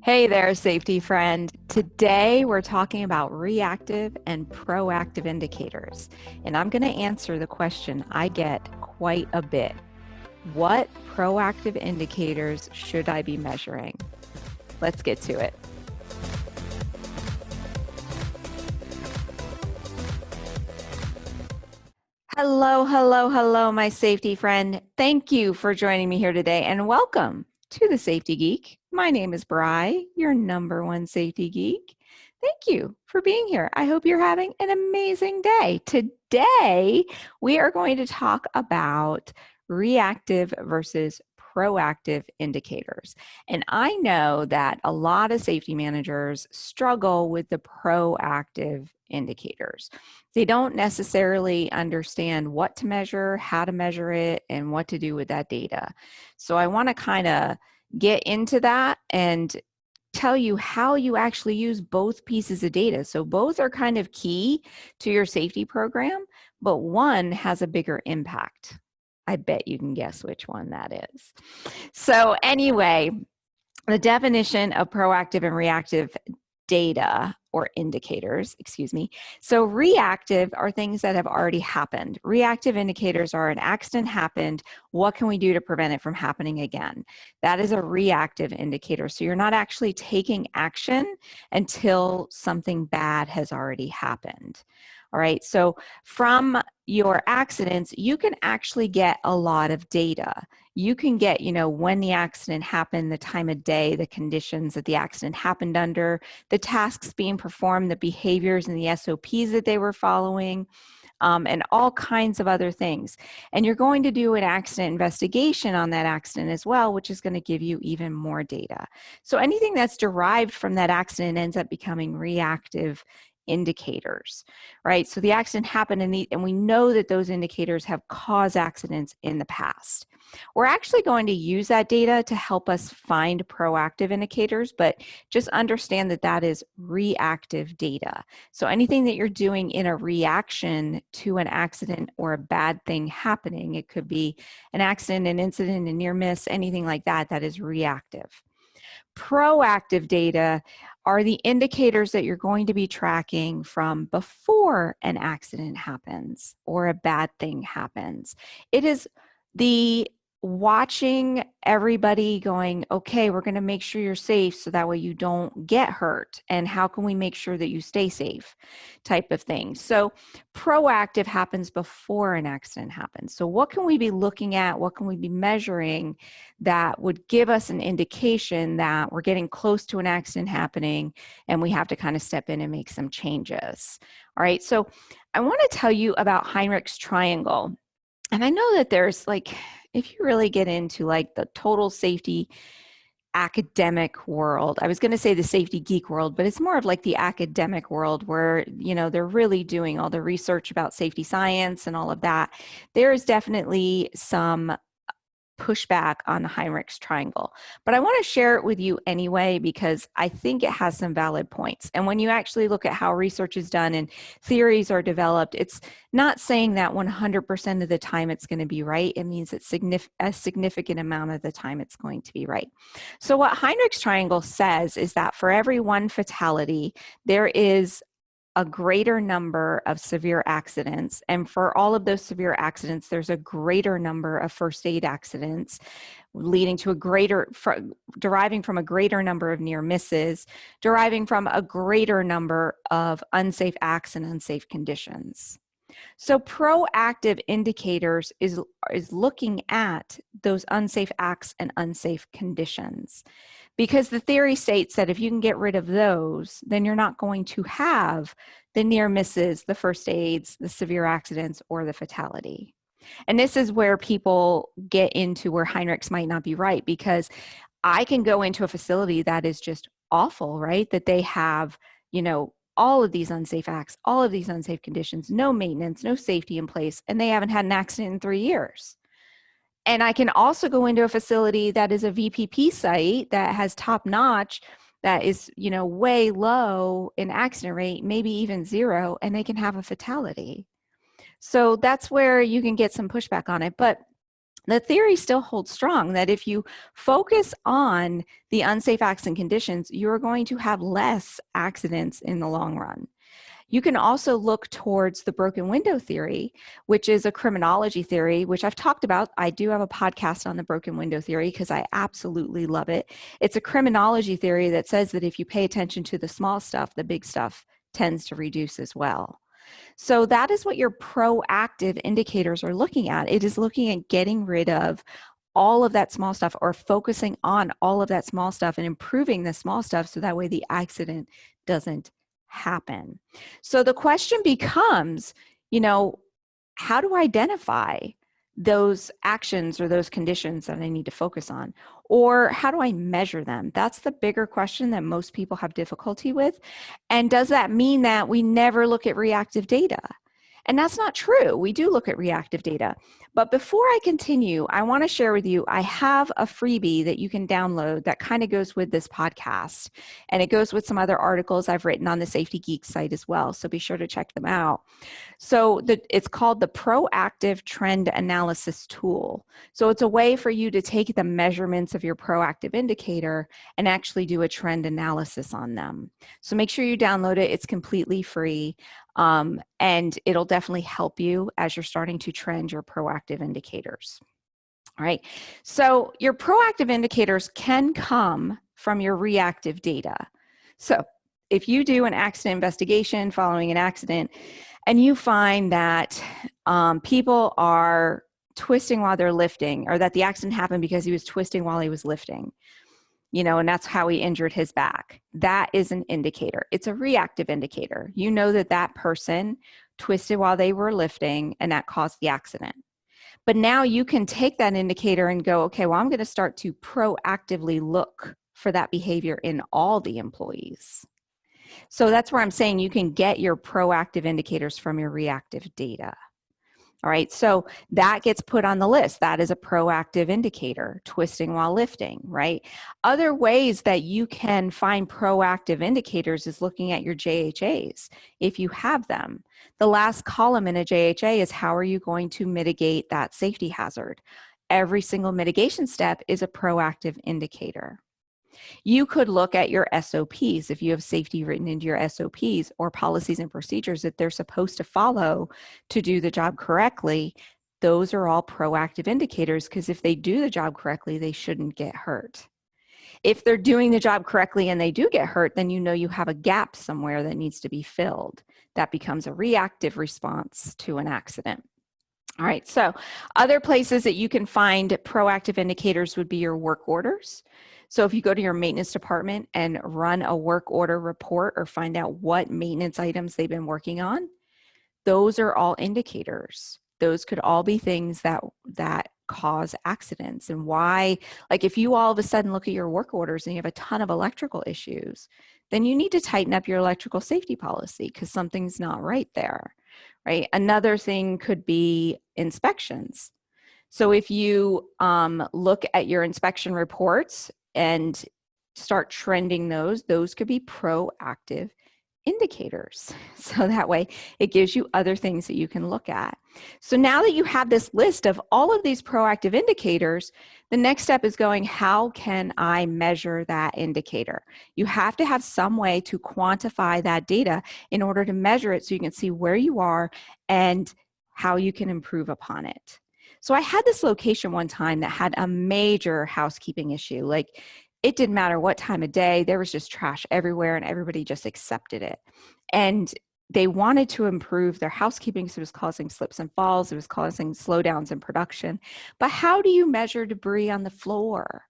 Hey there, safety friend. Today we're talking about reactive and proactive indicators. And I'm going to answer the question I get quite a bit. What proactive indicators should I be measuring? Let's get to it. Hello, hello, hello, my safety friend. Thank you for joining me here today and welcome to the Safety Geek. My name is Bri, your number one safety geek. Thank you for being here. I hope you're having an amazing day. Today, we are going to talk about reactive versus proactive indicators. And I know that a lot of safety managers struggle with the proactive indicators. They don't necessarily understand what to measure, how to measure it, and what to do with that data. So I want to kind of get into that and tell you how you actually use both pieces of data. So both are kind of key to your safety program, but one has a bigger impact. I bet you can guess which one that is. So anyway, the definition of proactive and reactive data or indicators, excuse me. So reactive are things that have already happened. Reactive indicators are an accident happened. What can we do to prevent it from happening again? That is a reactive indicator. So you're not actually taking action until something bad has already happened. All right, so from your accidents, you can actually get a lot of data. You can get, when the accident happened, the time of day, the conditions that the accident happened under, the tasks being performed, the behaviors and the SOPs that they were following, and all kinds of other things. And you're going to do an accident investigation on that accident as well, which is going to give you even more data. So anything that's derived from that accident ends up becoming reactive indicators, right? So the accident happened and we know that those indicators have caused accidents in the past. We're actually going to use that data to help us find proactive indicators, but just understand that that is reactive data. So anything that you're doing in a reaction to an accident or a bad thing happening, it could be an accident, an incident, a near miss, anything like that, that is reactive. Proactive data are the indicators that you're going to be tracking from before an accident happens or a bad thing happens. It is the watching everybody going, okay, we're going to make sure you're safe so that way you don't get hurt. And how can we make sure that you stay safe type of thing. So proactive happens before an accident happens. So what can we be looking at? What can we be measuring that would give us an indication that we're getting close to an accident happening and we have to kind of step in and make some changes? All right, so I want to tell you about Heinrich's triangle. And I know that there's if you really get into the total safety academic world, I was going to say the safety geek world, but it's more of the academic world where, they're really doing all the research about safety science and all of that. There is definitely some pushback on Heinrich's triangle, but I want to share it with you anyway because I think it has some valid points. And when you actually look at how research is done and theories are developed, it's not saying that 100% of the time it's going to be right. It means that a significant amount of the time it's going to be right. So what Heinrich's triangle says is that for every one fatality, there is a greater number of severe accidents. And for all of those severe accidents, there's a greater number of first aid accidents, leading to deriving from a greater number of near misses, deriving from a greater number of unsafe acts and unsafe conditions. So proactive indicators is looking at those unsafe acts and unsafe conditions, because the theory states that if you can get rid of those, then you're not going to have the near misses, the first aids, the severe accidents, or the fatality. And this is where people get into where Heinrich's might not be right, because I can go into a facility that is just awful, right? That they have, all of these unsafe acts, all of these unsafe conditions, no maintenance, no safety in place, and they haven't had an accident in 3 years. And I can also go into a facility that is a VPP site that has top notch, that is, way low in accident rate, maybe even zero, and they can have a fatality. So that's where you can get some pushback on it. But The theory still holds strong that if you focus on the unsafe acts and conditions, you're going to have less accidents in the long run. You can also look towards the broken window theory, which is a criminology theory, which I've talked about. I do have a podcast on the broken window theory because I absolutely love it. It's a criminology theory that says that if you pay attention to the small stuff, the big stuff tends to reduce as well. So that is what your proactive indicators are looking at. It is looking at getting rid of all of that small stuff, or focusing on all of that small stuff and improving the small stuff so that way the accident doesn't happen. So the question becomes, how do I identify those actions or those conditions that I need to focus on? Or how do I measure them? That's the bigger question that most people have difficulty with. And does that mean that we never look at reactive data? And that's not true. We do look at reactive data. But before I continue, I want to share with you, I have a freebie that you can download that kind of goes with this podcast. And it goes with some other articles I've written on the Safety Geek site as well. So be sure to check them out. So it's called the Proactive Trend Analysis Tool. So it's a way for you to take the measurements of your proactive indicator and actually do a trend analysis on them. So make sure you download it. It's completely free. And it'll definitely help you as you're starting to trend your proactive indicators. All right. So your proactive indicators can come from your reactive data. So if you do an accident investigation following an accident and you find that people are twisting while they're lifting, or that the accident happened because he was twisting while he was lifting, and that's how he injured his back, that is an indicator. It's a reactive indicator. You know that that person twisted while they were lifting and that caused the accident. But now you can take that indicator and go, okay, well, I'm going to start to proactively look for that behavior in all the employees. So that's where I'm saying you can get your proactive indicators from your reactive data. All right, so that gets put on the list. That is a proactive indicator, twisting while lifting, right? Other ways that you can find proactive indicators is looking at your JHAs, if you have them. The last column in a JHA is how are you going to mitigate that safety hazard? Every single mitigation step is a proactive indicator. You could look at your SOPs if you have safety written into your SOPs or policies and procedures that they're supposed to follow to do the job correctly. Those are all proactive indicators because if they do the job correctly, they shouldn't get hurt. If they're doing the job correctly and they do get hurt, then you know you have a gap somewhere that needs to be filled. That becomes a reactive response to an accident. All right, so other places that you can find proactive indicators would be your work orders. So if you go to your maintenance department and run a work order report or find out what maintenance items they've been working on, those are all indicators. Those could all be things that cause accidents. And why, like if you all of a sudden look at your work orders and you have a ton of electrical issues, then you need to tighten up your electrical safety policy because something's not right there, right? Another thing could be inspections. So if you look at your inspection reports and start trending those could be proactive indicators. So that way it gives you other things that you can look at. So now that you have this list of all of these proactive indicators, the next step is going, how can I measure that indicator? You have to have some way to quantify that data in order to measure it so you can see where you are and how you can improve upon it. So I had this location one time that had a major housekeeping issue. Like it didn't matter what time of day, there was just trash everywhere and everybody just accepted it. And they wanted to improve their housekeeping because it was causing slips and falls, it was causing slowdowns in production. But how do you measure debris on the floor,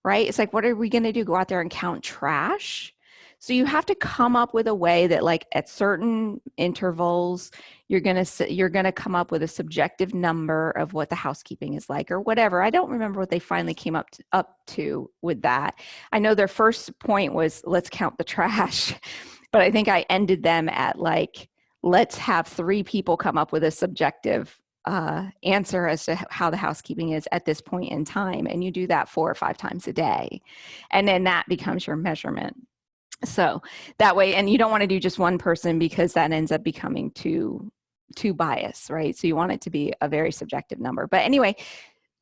right? It's like, what are we going to do? Go out there and count trash? So you have to come up with a way that like at certain intervals, you're going to come up with a subjective number of what the housekeeping is like or whatever. I don't remember what they finally came up to with that. I know their first point was let's count the trash, but I think I ended them at like, let's have 3 people come up with a subjective answer as to how the housekeeping is at this point in time. And you do that 4 or 5 times a day. And then that becomes your measurement. So that way, and you don't want to do just one person because that ends up becoming too biased, right? So you want it to be a very subjective number. But anyway,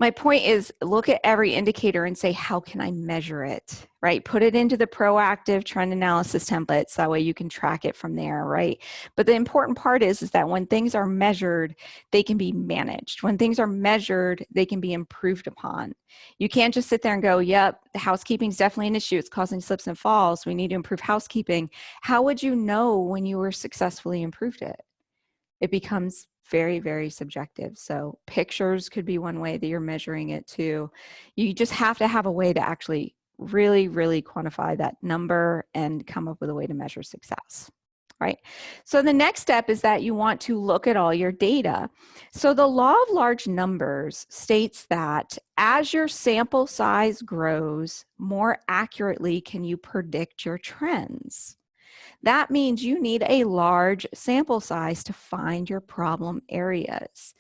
My point is, look at every indicator and say, how can I measure it, right? Put it into the proactive trend analysis templates. That way you can track it from there, right? But the important part is that when things are measured, they can be managed. When things are measured, they can be improved upon. You can't just sit there and go, yep, the housekeeping is definitely an issue. It's causing slips and falls. We need to improve housekeeping. How would you know when you were successfully improved it? It becomes very, very subjective. So pictures could be one way that you're measuring it too. You just have to have a way to actually really, really quantify that number and come up with a way to measure success. Right. So the next step is that you want to look at all your data. So the law of large numbers states that as your sample size grows, more accurately can you predict your trends. That means you need a large sample size to find your problem areas.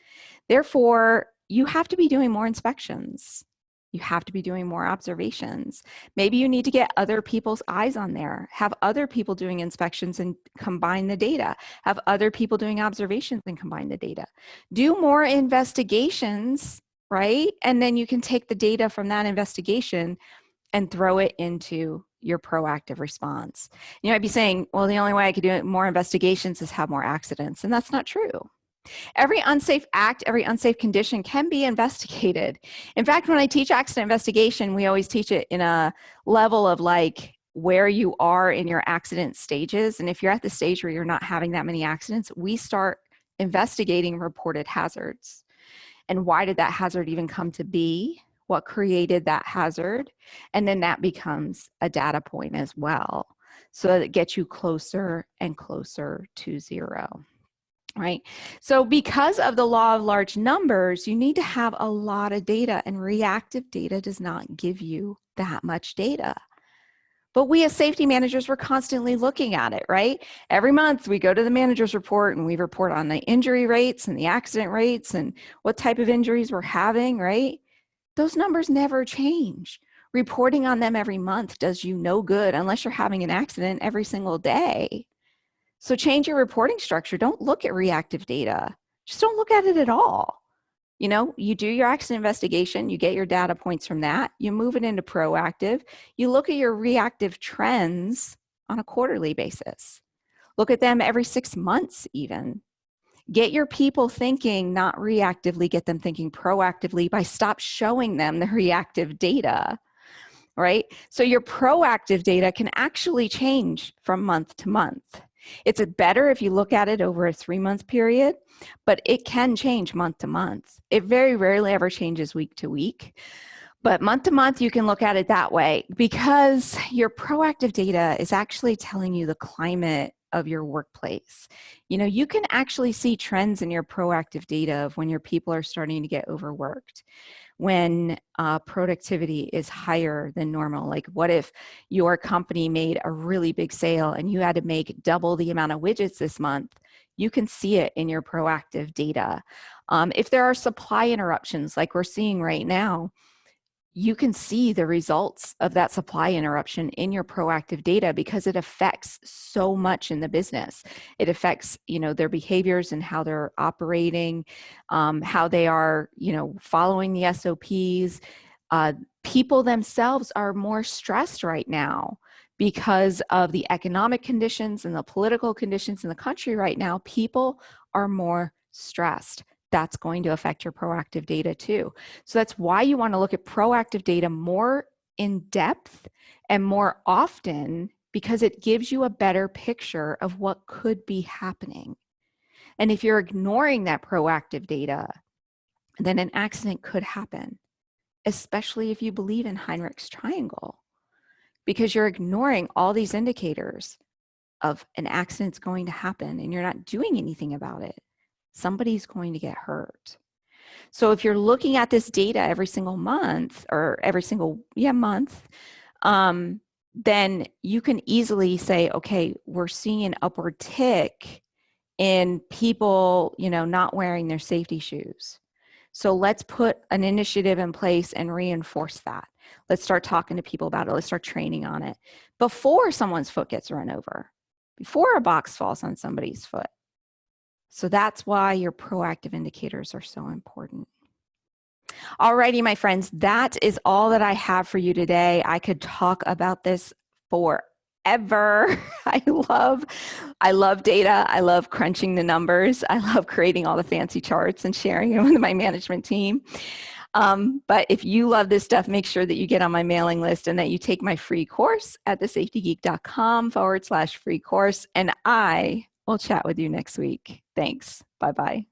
Therefore, you have to be doing more inspections. You have to be doing more observations. Maybe you need to get other people's eyes on there, have other people doing inspections and combine the data, have other people doing observations and combine the data. Do more investigations, right? And then you can take the data from that investigation and throw it into your proactive response. You might be saying, well, the only way I could do more investigations is have more accidents, and that's not true. Every unsafe act, every unsafe condition can be investigated. In fact, when I teach accident investigation, we always teach it in a level of like where you are in your accident stages. And if you're at the stage where you're not having that many accidents, we start investigating reported hazards. And why did that hazard even come to be? What created that hazard? And then that becomes a data point as well. So that it gets you closer and closer to zero. Right? So because of the law of large numbers, you need to have a lot of data, and reactive data does not give you that much data. But we as safety managers, we're constantly looking at it, right? Every month we go to the manager's report and we report on the injury rates and the accident rates and what type of injuries we're having, right? Those numbers never change. Reporting on them every month does you no good unless you're having an accident every single day. So change your reporting structure. Don't look at reactive data. Just don't look at it at all. You know, you do your accident investigation, you get your data points from that, you move it into proactive, you look at your reactive trends on a quarterly basis. Look at them every 6 months even. Get your people thinking not reactively, get them thinking proactively by stop showing them the reactive data. Right? So your proactive data can actually change from month to month. It's better if you look at it over a 3-month period, but it can change month to month. It very rarely ever changes week to week. But month to month, you can look at it that way because your proactive data is actually telling you the climate of your workplace. You know, you can actually see trends in your proactive data of when your people are starting to get overworked, when productivity is higher than normal. Like what if your company made a really big sale and you had to make double the amount of widgets this month? You can see it in your proactive data. If there are supply interruptions like we're seeing right now, you can see the results of that supply interruption in your proactive data because it affects so much in the business. It affects, you know, their behaviors and how they're operating, how they are, you know, following the SOPs. People themselves are more stressed right now because of the economic conditions and the political conditions in the country right now. People are more stressed. That's going to affect your proactive data too. So that's why you want to look at proactive data more in depth and more often, because it gives you a better picture of what could be happening. And if you're ignoring that proactive data, then an accident could happen, especially if you believe in Heinrich's triangle, because you're ignoring all these indicators of an accident's going to happen and you're not doing anything about it. Somebody's going to get hurt. So if you're looking at this data every single month or every single month, then you can easily say, okay, we're seeing an upward tick in people, you know, not wearing their safety shoes. So let's put an initiative in place and reinforce that. Let's start talking to people about it. Let's start training on it before someone's foot gets run over, before a box falls on somebody's foot. So that's why your proactive indicators are so important. Alrighty, my friends, that is all that I have for you today. I could talk about this forever. I love data. I love crunching the numbers. I love creating all the fancy charts and sharing them with my management team. But if you love this stuff, make sure that you get on my mailing list and that you take my free course at thesafetygeek.com/free course. And I will chat with you next week. Thanks. Bye-bye.